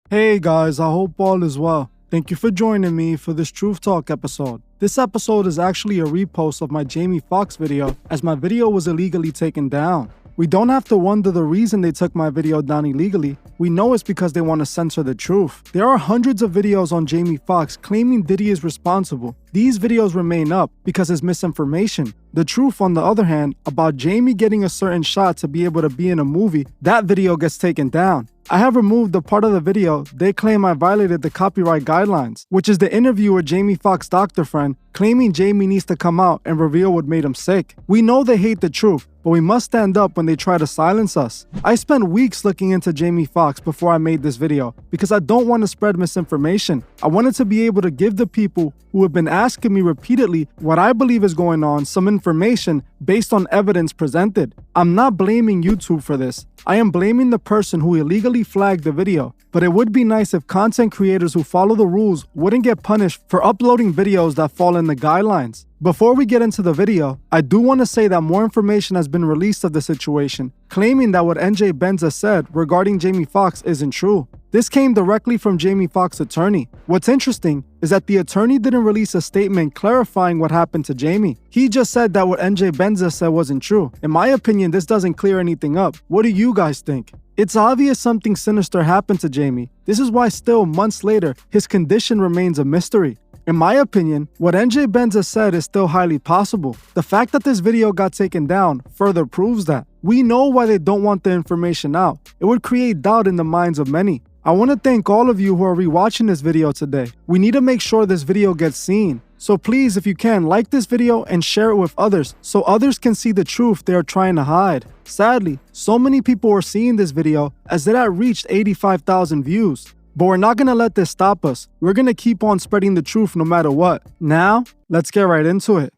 Hey guys, I hope all is well. Thank you for joining me for this Truth Talk episode. This episode is actually a repost of my Jamie Foxx video, as my video was illegally taken down. We don't have to wonder the reason they took my video down illegally. We know it's because they want to censor the truth. There are hundreds of videos on Jamie Foxx claiming Diddy is responsible. These videos remain up because it's misinformation. The truth, on the other hand, about Jamie getting a certain shot to be able to be in a movie, that video gets taken down. I have removed the part of the video they claim I violated the copyright guidelines, which is the interview with Jamie Foxx's doctor friend claiming Jamie needs to come out and reveal what made him sick. We know they hate the truth, but we must stand up when they try to silence us. I spent weeks looking into Jamie Foxx before I made this video because I don't want to spread misinformation. I wanted to be able to give the people who have been asking me repeatedly what I believe is going on some information based on evidence presented. I'm not blaming YouTube for this. I am blaming the person who illegally flagged the video. But it would be nice if content creators who follow the rules wouldn't get punished for uploading videos that fall in the guidelines. Before we get into the video, I do want to say that more information has been released of the situation, claiming that what NJ Benza said regarding Jamie Foxx isn't true. This came directly from Jamie Foxx's attorney. What's interesting is that the attorney didn't release a statement clarifying what happened to Jamie. He just said that what NJ Benza said wasn't true. In my opinion, this doesn't clear anything up. What do you guys think? It's obvious something sinister happened to Jamie. This is why still, months later, his condition remains a mystery. In my opinion, what NJ Benza said is still highly possible. The fact that this video got taken down further proves that. We know why they don't want the information out. It would create doubt in the minds of many. I want to thank all of you who are rewatching this video today. We need to make sure this video gets seen. So please, if you can, like this video and share it with others so others can see the truth they are trying to hide. Sadly, so many people are seeing this video as it had reached 85,000 views. But we're not going to let this stop us. We're going to keep on spreading the truth no matter what. Now, let's get right into it.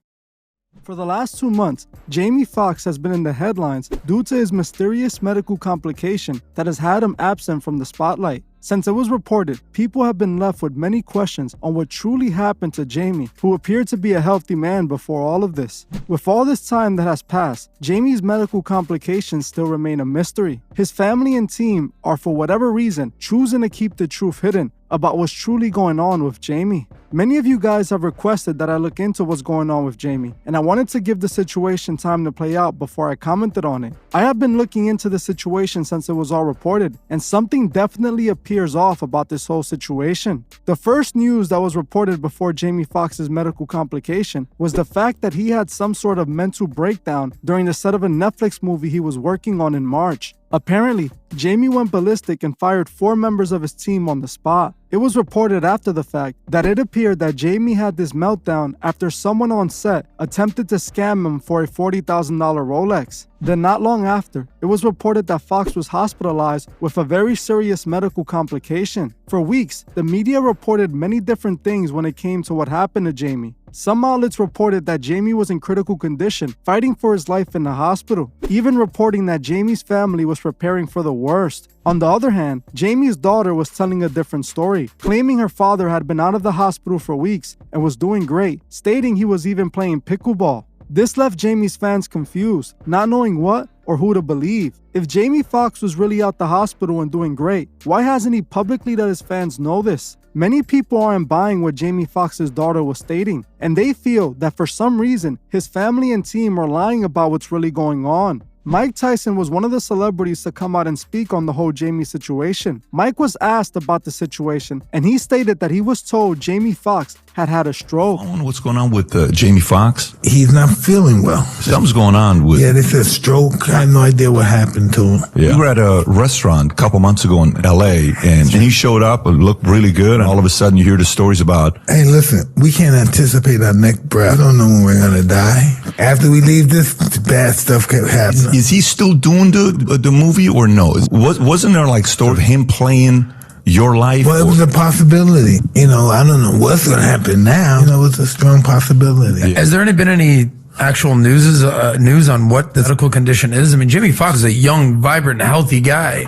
For the last 2 months, Jamie Foxx has been in the headlines due to his mysterious medical complication that has had him absent from the spotlight. Since it was reported, people have been left with many questions on what truly happened to Jamie, who appeared to be a healthy man before all of this. With all this time that has passed, Jamie's medical complications still remain a mystery. His family and team are, for whatever reason, choosing to keep the truth hidden about what's truly going on with Jamie. Many of you guys have requested that I look into what's going on with Jamie, and I wanted to give the situation time to play out before I commented on it. I have been looking into the situation since it was all reported, and something definitely appears off about this whole situation. The first news that was reported before Jamie Foxx's medical complication was the fact that he had some sort of mental breakdown during the set of a Netflix movie he was working on in March. Apparently, Jamie went ballistic and fired 4 members of his team on the spot. It was reported after the fact that it appeared that Jamie had this meltdown after someone on set attempted to scam him for a $40,000 Rolex. Then not long after, it was reported that Foxx was hospitalized with a very serious medical complication. For weeks, the media reported many different things when it came to what happened to Jamie. Some outlets reported that Jamie was in critical condition, fighting for his life in the hospital, even reporting that Jamie's family was preparing for the worst. On the other hand, Jamie's daughter was telling a different story, claiming her father had been out of the hospital for weeks and was doing great, stating he was even playing pickleball. This left Jamie's fans confused, not knowing what or who to believe. If Jamie Foxx was really out the hospital and doing great, why hasn't he publicly let his fans know this? Many people aren't buying what Jamie Foxx's daughter was stating, and they feel that for some reason, his family and team are lying about what's really going on. Mike Tyson was one of the celebrities to come out and speak on the whole Jamie situation. Mike was asked about the situation, and he stated that he was told Jamie Foxx had a stroke. I wonder what's going on with Jamie Foxx. He's not feeling well. Something's going on with... Yeah, they said stroke. I have no idea what happened to him. Yeah. We were at a restaurant a couple months ago in L.A., and he showed up and looked really good, and all of a sudden you hear the stories about... Hey, listen, we can't anticipate our next breath. I don't know when we're going to die. After we leave this, bad stuff kept happening. Is he still doing the movie or no? Wasn't there like story of him playing your life? Well, it was a possibility. You know, I don't know what's going to happen now. You know, it's a strong possibility. Has there been any actual news on what the medical condition is? I mean, Jamie Foxx is a young, vibrant, healthy guy.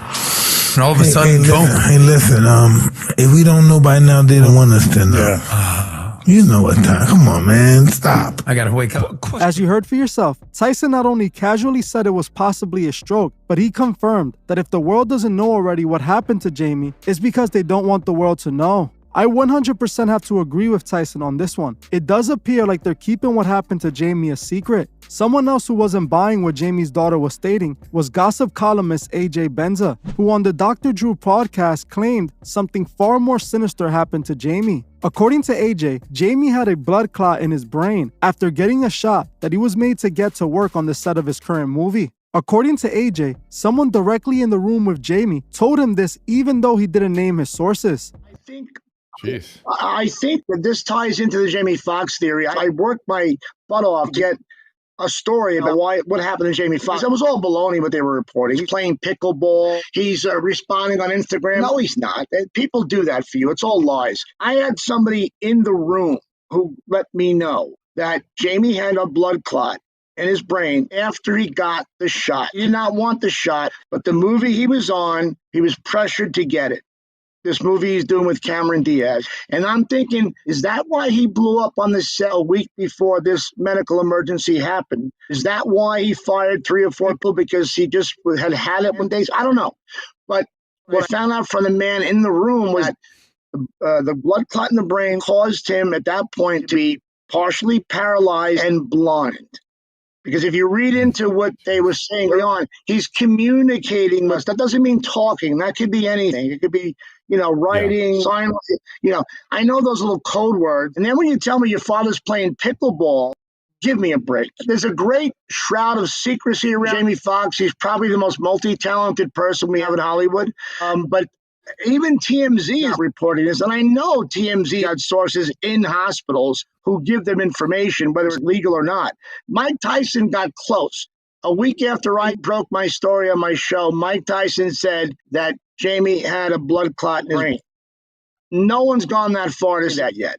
And all of a sudden, boom. Listen, if we don't know by now, they don't want us to know. Yeah. You know what time. Come on, man. Stop. I gotta wake up. As you heard for yourself, Tyson not only casually said it was possibly a stroke, but he confirmed that if the world doesn't know already what happened to Jamie, it's because they don't want the world to know. I 100% have to agree with Tyson on this one. It does appear like they're keeping what happened to Jamie a secret. Someone else who wasn't buying what Jamie's daughter was stating was gossip columnist AJ Benza, who on the Dr. Drew podcast claimed something far more sinister happened to Jamie. According to AJ, Jamie had a blood clot in his brain after getting a shot that he was made to get to work on the set of his current movie. According to AJ, someone directly in the room with Jamie told him this even though he didn't name his sources. I think that this ties into the Jamie Foxx theory. I worked my butt off to get a story about what happened to Jamie Foxx. It was all baloney what they were reporting. He's playing pickleball. He's responding on Instagram. No, he's not. People do that for you. It's all lies. I had somebody in the room who let me know that Jamie had a blood clot in his brain after he got the shot. He did not want the shot, but the movie he was on, he was pressured to get it. This movie he's doing with Cameron Diaz. And I'm thinking, is that why he blew up on the set a week before this medical emergency happened? Is that why he fired 3 or 4 people because he just had it one day? I don't know. But what I found out from the man in the room was that the blood clot in the brain caused him at that point to be partially paralyzed and blind. Because if you read into what they were saying early on, he's communicating with us. That doesn't mean talking. That could be anything. It could be, writing, sign. I know those little code words. And then when you tell me your father's playing pickleball, give me a break. There's a great shroud of secrecy around Jamie Foxx. He's probably the most multi-talented person we have in Hollywood. But even TMZ is reporting this, and I know TMZ had sources in hospitals who give them information, whether it's legal or not. Mike Tyson got close. A week after I broke my story on my show, Mike Tyson said that Jamie had a blood clot in his brain. No one's gone that far to that yet.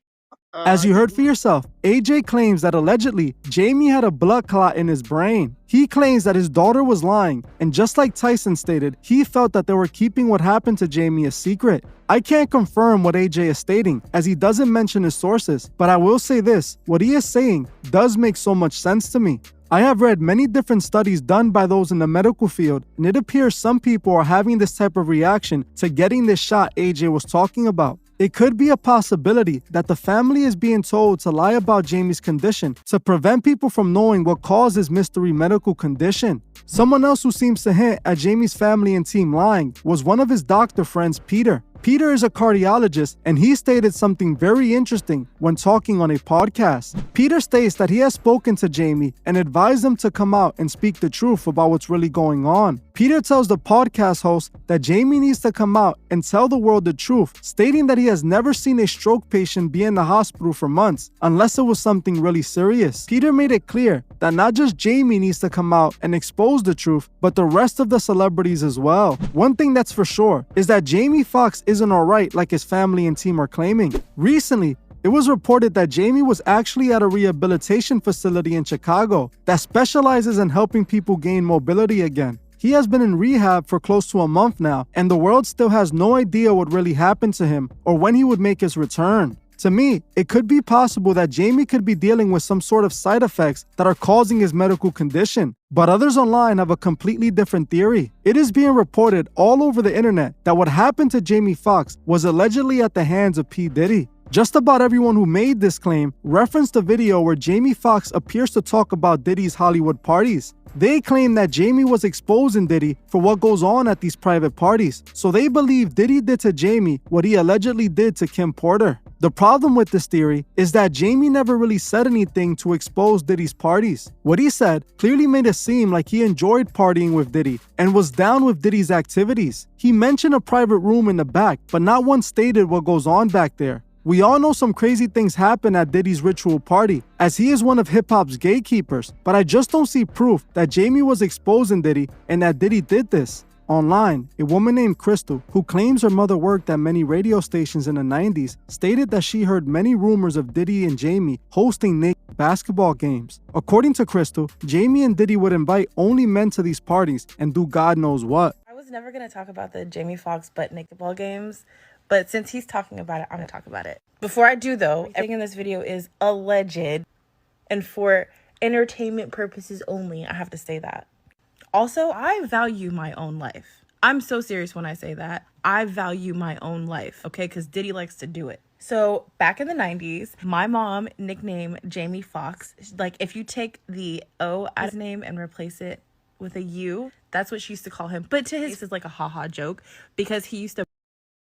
As you heard for yourself, AJ claims that allegedly Jamie had a blood clot in his brain. He claims that his daughter was lying, and just like Tyson stated, he felt that they were keeping what happened to Jamie a secret. I can't confirm what AJ is stating, as he doesn't mention his sources, but I will say this, what he is saying does make so much sense to me. I have read many different studies done by those in the medical field, and it appears some people are having this type of reaction to getting this shot AJ was talking about. It could be a possibility that the family is being told to lie about Jamie's condition to prevent people from knowing what caused his mystery medical condition. Someone else who seems to hint at Jamie's family and team lying was one of his doctor friends, Peter. Peter is a cardiologist, and he stated something very interesting when talking on a podcast. Peter states that he has spoken to Jamie and advised him to come out and speak the truth about what's really going on. Peter tells the podcast host that Jamie needs to come out and tell the world the truth, stating that he has never seen a stroke patient be in the hospital for months, unless it was something really serious. Peter made it clear that not just Jamie needs to come out and expose the truth, but the rest of the celebrities as well. One thing that's for sure is that Jamie Foxx isn't alright like his family and team are claiming. Recently, it was reported that Jamie was actually at a rehabilitation facility in Chicago that specializes in helping people gain mobility again. He has been in rehab for close to a month now, and the world still has no idea what really happened to him or when he would make his return. To me, it could be possible that Jamie could be dealing with some sort of side effects that are causing his medical condition, but others online have a completely different theory. It is being reported all over the internet that what happened to Jamie Foxx was allegedly at the hands of P. Diddy. Just about everyone who made this claim referenced a video where Jamie Foxx appears to talk about Diddy's Hollywood parties. They claim that Jamie was exposing Diddy for what goes on at these private parties, so they believe Diddy did to Jamie what he allegedly did to Kim Porter. The problem with this theory is that Jamie never really said anything to expose Diddy's parties. What he said clearly made it seem like he enjoyed partying with Diddy and was down with Diddy's activities. He mentioned a private room in the back, but not once stated what goes on back there. We all know some crazy things happen at Diddy's ritual party, as he is one of hip-hop's gatekeepers, but I just don't see proof that Jamie was exposing Diddy and that Diddy did this. Online, a woman named Crystal, who claims her mother worked at many radio stations in the 90s, stated that she heard many rumors of Diddy and Jamie hosting naked basketball games. According to Crystal, Jamie and Diddy would invite only men to these parties and do God knows what. I was never going to talk about the Jamie Foxx butt naked ball games, But since he's talking about it, I'm going to talk about it. Before I do, though, everything in this video is alleged and for entertainment purposes only. I have to say that. Also, I value my own life. I'm so serious when I say that. I value my own life, okay? Because Diddy likes to do it. So back in the 90s, my mom nicknamed Jamie Foxx. Like, if you take the O as his name and replace it with a U, that's what she used to call him. But to his is like a haha joke because he used to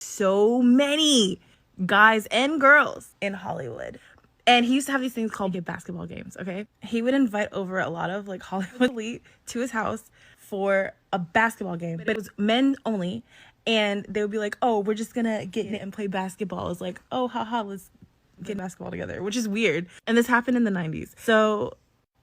so many guys and girls in Hollywood. And he used to have these things called basketball games, okay? He would invite over a lot of like Hollywood elite to his house for a basketball game, but it was men only. And they would be like, oh, we're just gonna get in and play basketball. It's like, oh, haha, let's get basketball together, which is weird. And this happened in the 90s. So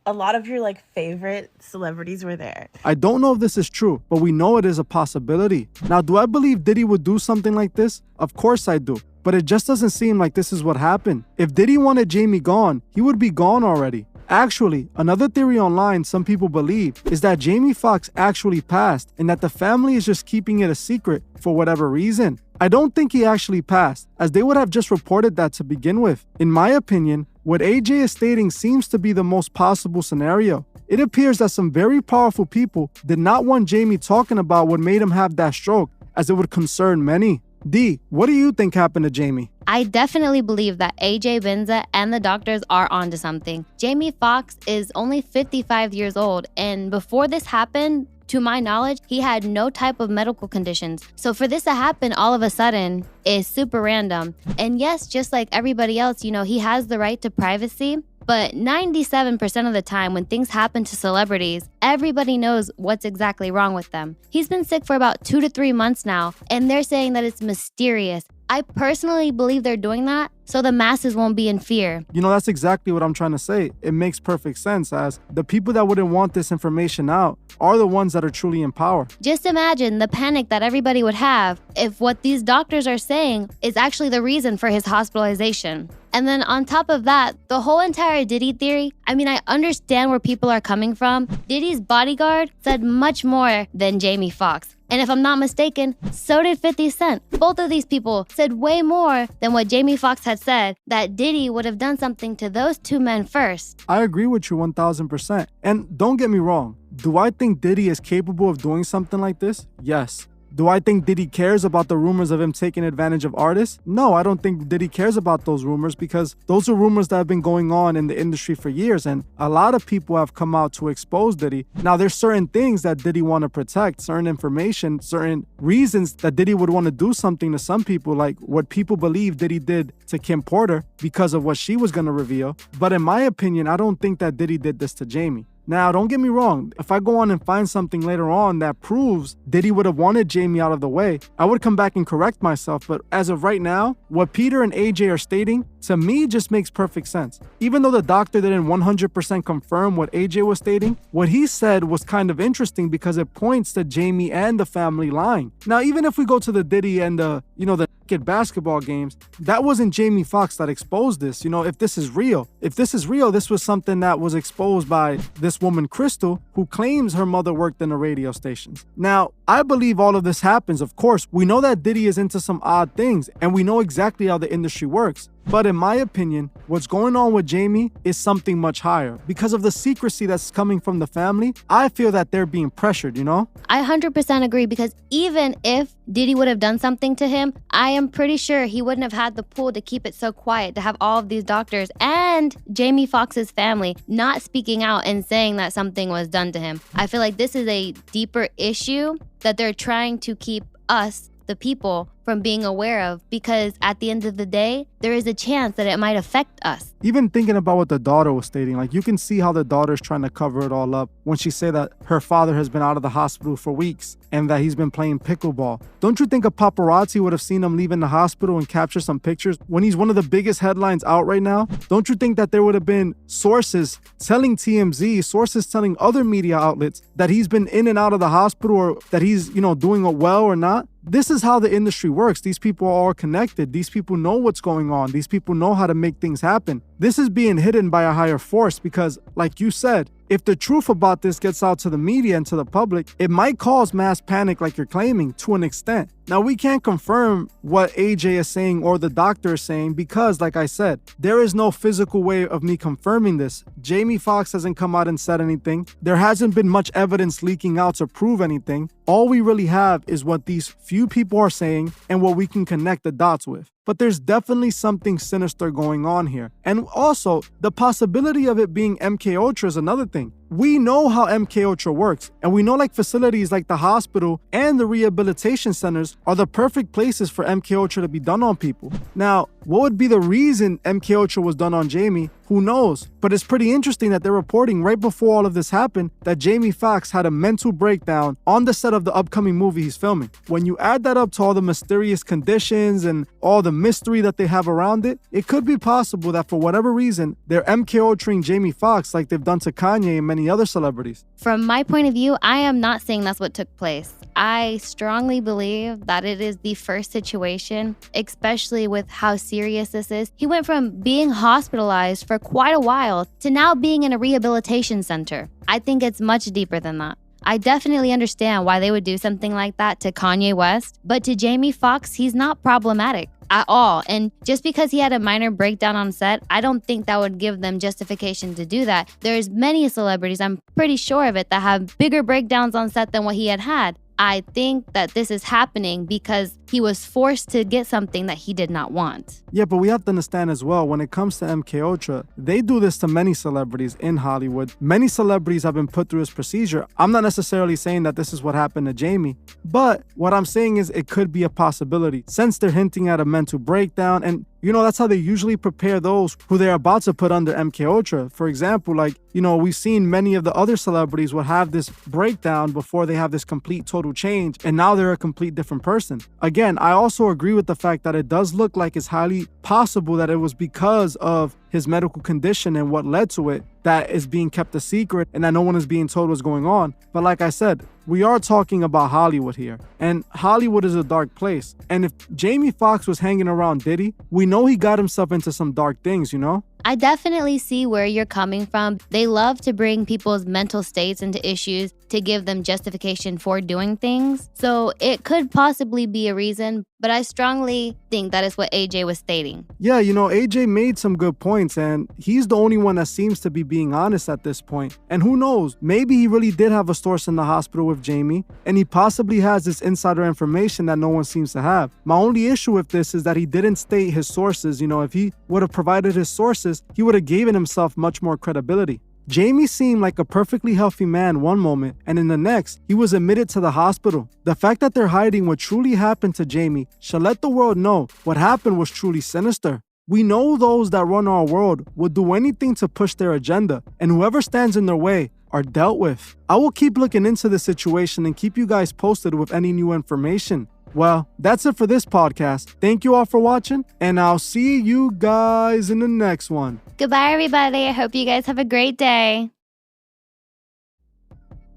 a lot of your like favorite celebrities were there. I don't know if this is true, but we know it is a possibility. Now, do I believe Diddy would do something like this? Of course I do. But it just doesn't seem like this is what happened. If Diddy wanted Jamie gone, he would be gone already. Actually, another theory online some people believe is that Jamie Foxx actually passed and that the family is just keeping it a secret for whatever reason. I don't think he actually passed, as they would have just reported that to begin with. In my opinion, what AJ is stating seems to be the most possible scenario. It appears that some very powerful people did not want Jamie talking about what made him have that stroke, as it would concern many. D, what do you think happened to Jamie? I definitely believe that AJ Benza and the doctors are onto something. Jamie Foxx is only 55 years old, and before this happened, to my knowledge, he had no type of medical conditions. So for this to happen all of a sudden is super random. And yes, just like everybody else, he has the right to privacy. But 97% of the time when things happen to celebrities, everybody knows what's exactly wrong with them. He's been sick for about 2 to 3 months now, and they're saying that it's mysterious. I personally believe they're doing that so the masses won't be in fear. That's exactly what I'm trying to say. It makes perfect sense, as the people that wouldn't want this information out are the ones that are truly in power. Just imagine the panic that everybody would have if what these doctors are saying is actually the reason for his hospitalization. And then on top of that, the whole entire Diddy theory, I understand where people are coming from. Diddy's bodyguard said much more than Jamie Foxx. And if I'm not mistaken, so did 50 Cent. Both of these people said way more than what Jamie Foxx had said, that Diddy would have done something to those two men first. I agree with you 1000%. And don't get me wrong, do I think Diddy is capable of doing something like this? Yes. Do I think Diddy cares about the rumors of him taking advantage of artists? No, I don't think Diddy cares about those rumors, because those are rumors that have been going on in the industry for years, and a lot of people have come out to expose Diddy. Now, there's certain things that Diddy want to protect, certain information, certain reasons that Diddy would want to do something to some people, like what people believe Diddy did to Kim Porter because of what she was going to reveal. But in my opinion, I don't think that Diddy did this to Jamie. Now, don't get me wrong. If I go on and find something later on that proves Diddy would have wanted Jamie out of the way, I would come back and correct myself. But as of right now, what Peter and AJ are stating, to me, just makes perfect sense. Even though the doctor didn't 100% confirm what AJ was stating, what he said was kind of interesting because it points to Jamie and the family lying. Now, even if we go to the Diddy and the naked basketball games, that wasn't Jamie Foxx that exposed this. If this is real, this was something that was exposed by this woman, Crystal, who claims her mother worked in the radio stations. Now, I believe all of this happens. Of course, we know that Diddy is into some odd things, and we know exactly how the industry works. But in my opinion, what's going on with Jamie is something much higher. Because of the secrecy that's coming from the family, I feel that they're being pressured, I 100% agree, because even if Diddy would have done something to him, I am pretty sure he wouldn't have had the pull to keep it so quiet, to have all of these doctors and Jamie Foxx's family not speaking out and saying that something was done to him. I feel like this is a deeper issue that they're trying to keep us, the people, from being aware of, because at the end of the day, there is a chance that it might affect us. Even thinking about what the daughter was stating, you can see how the daughter's trying to cover it all up when she said that her father has been out of the hospital for weeks and that he's been playing pickleball. Don't you think a paparazzi would have seen him leaving the hospital and capture some pictures when he's one of the biggest headlines out right now? Don't you think that there would have been sources telling TMZ, sources telling other media outlets that he's been in and out of the hospital, or that he's, doing well or not? This is how the industry works. These people are all connected. These people know what's going on. These people know how to make things happen. This is being hidden by a higher force because, like you said, If the truth about this gets out to the media and to the public, it might cause mass panic like you're claiming to an extent. Now, we can't confirm what AJ is saying or the doctor is saying because, like I said, there is no physical way of me confirming this. Jamie Foxx hasn't come out and said anything. There hasn't been much evidence leaking out to prove anything. All we really have is what these few people are saying and what we can connect the dots with. But there's definitely something sinister going on here. And also, the possibility of it being MK Ultra is another thing. We know how MK Ultra works, and we know like facilities like the hospital and the rehabilitation centers are the perfect places for MK Ultra to be done on people. Now, what would be the reason MK Ultra was done on Jamie? Who knows? But it's pretty interesting that they're reporting right before all of this happened that Jamie Foxx had a mental breakdown on the set of the upcoming movie he's filming. When you add that up to all the mysterious conditions and all the mystery that they have around it, it could be possible that for whatever reason, they're MK Ultraing Jamie Foxx like they've done to Kanye and many other celebrities. From my point of view, I am not saying that's what took place. I strongly believe that it is the first situation, especially with how serious this is. He went from being hospitalized for quite a while to now being in a rehabilitation center. I think it's much deeper than that. I definitely understand why they would do something like that to Kanye West, but to Jamie Foxx, he's not problematic at all. And just because he had a minor breakdown on set, I don't think that would give them justification to do that. There's many celebrities, I'm pretty sure of it, that have bigger breakdowns on set than what he had. I think that this is happening because he was forced to get something that he did not want. Yeah, but we have to understand as well, when it comes to MK Ultra, they do this to many celebrities in Hollywood. Many celebrities have been put through this procedure. I'm not necessarily saying that this is what happened to Jamie, but what I'm saying is it could be a possibility since they're hinting at a mental breakdown. And you know, that's how they usually prepare those who they're about to put under MK Ultra. For example, like, you know, we've seen many of the other celebrities will have this breakdown before they have this complete total change, and now they're a complete different person. Again, I also agree with the fact that it does look like it's highly possible that it was because of his medical condition and what led to it that is being kept a secret and that no one is being told what's going on. But like I said, we are talking about Hollywood here, and Hollywood is a dark place. And if Jamie Foxx was hanging around Diddy, we know he got himself into some dark things, you know? I definitely see where you're coming from. They love to bring people's mental states into issues to give them justification for doing things. So it could possibly be a reason, but I strongly think that is what AJ was stating. Yeah, you know, AJ made some good points, and he's the only one that seems to be being honest at this point. And who knows, maybe he really did have a source in the hospital with Jamie, and he possibly has this insider information that no one seems to have. My only issue with this is that he didn't state his sources. You know, if he would have provided his sources, he would have given himself much more credibility. Jamie seemed like a perfectly healthy man one moment, and in the next, he was admitted to the hospital. The fact that they're hiding what truly happened to Jamie should let the world know what happened was truly sinister. We know those that run our world will do anything to push their agenda, and whoever stands in their way are dealt with. I will keep looking into the situation and keep you guys posted with any new information. Well, that's it for this podcast. Thank you all for watching, and I'll see you guys in the next one. Goodbye, everybody. I hope you guys have a great day.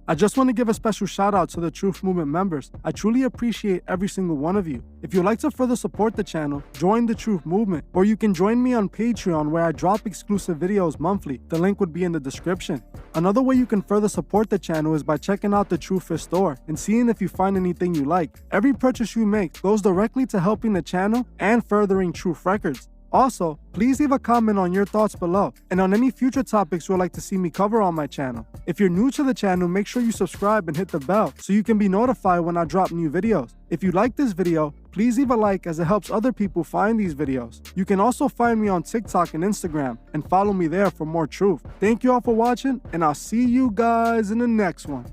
I just want to give a special shout out to the Truth Movement members. I truly appreciate every single one of you. If you'd like to further support the channel, join the Truth Movement, or you can join me on Patreon where I drop exclusive videos monthly. The link would be in the description. Another way you can further support the channel is by checking out the Truthfist store and seeing if you find anything you like. Every purchase you make goes directly to helping the channel and furthering Truth Records. Also, please leave a comment on your thoughts below and on any future topics you would like to see me cover on my channel. If you're new to the channel, make sure you subscribe and hit the bell so you can be notified when I drop new videos. If you like this video, please leave a like as it helps other people find these videos. You can also find me on TikTok and Instagram and follow me there for more truth. Thank you all for watching, and I'll see you guys in the next one.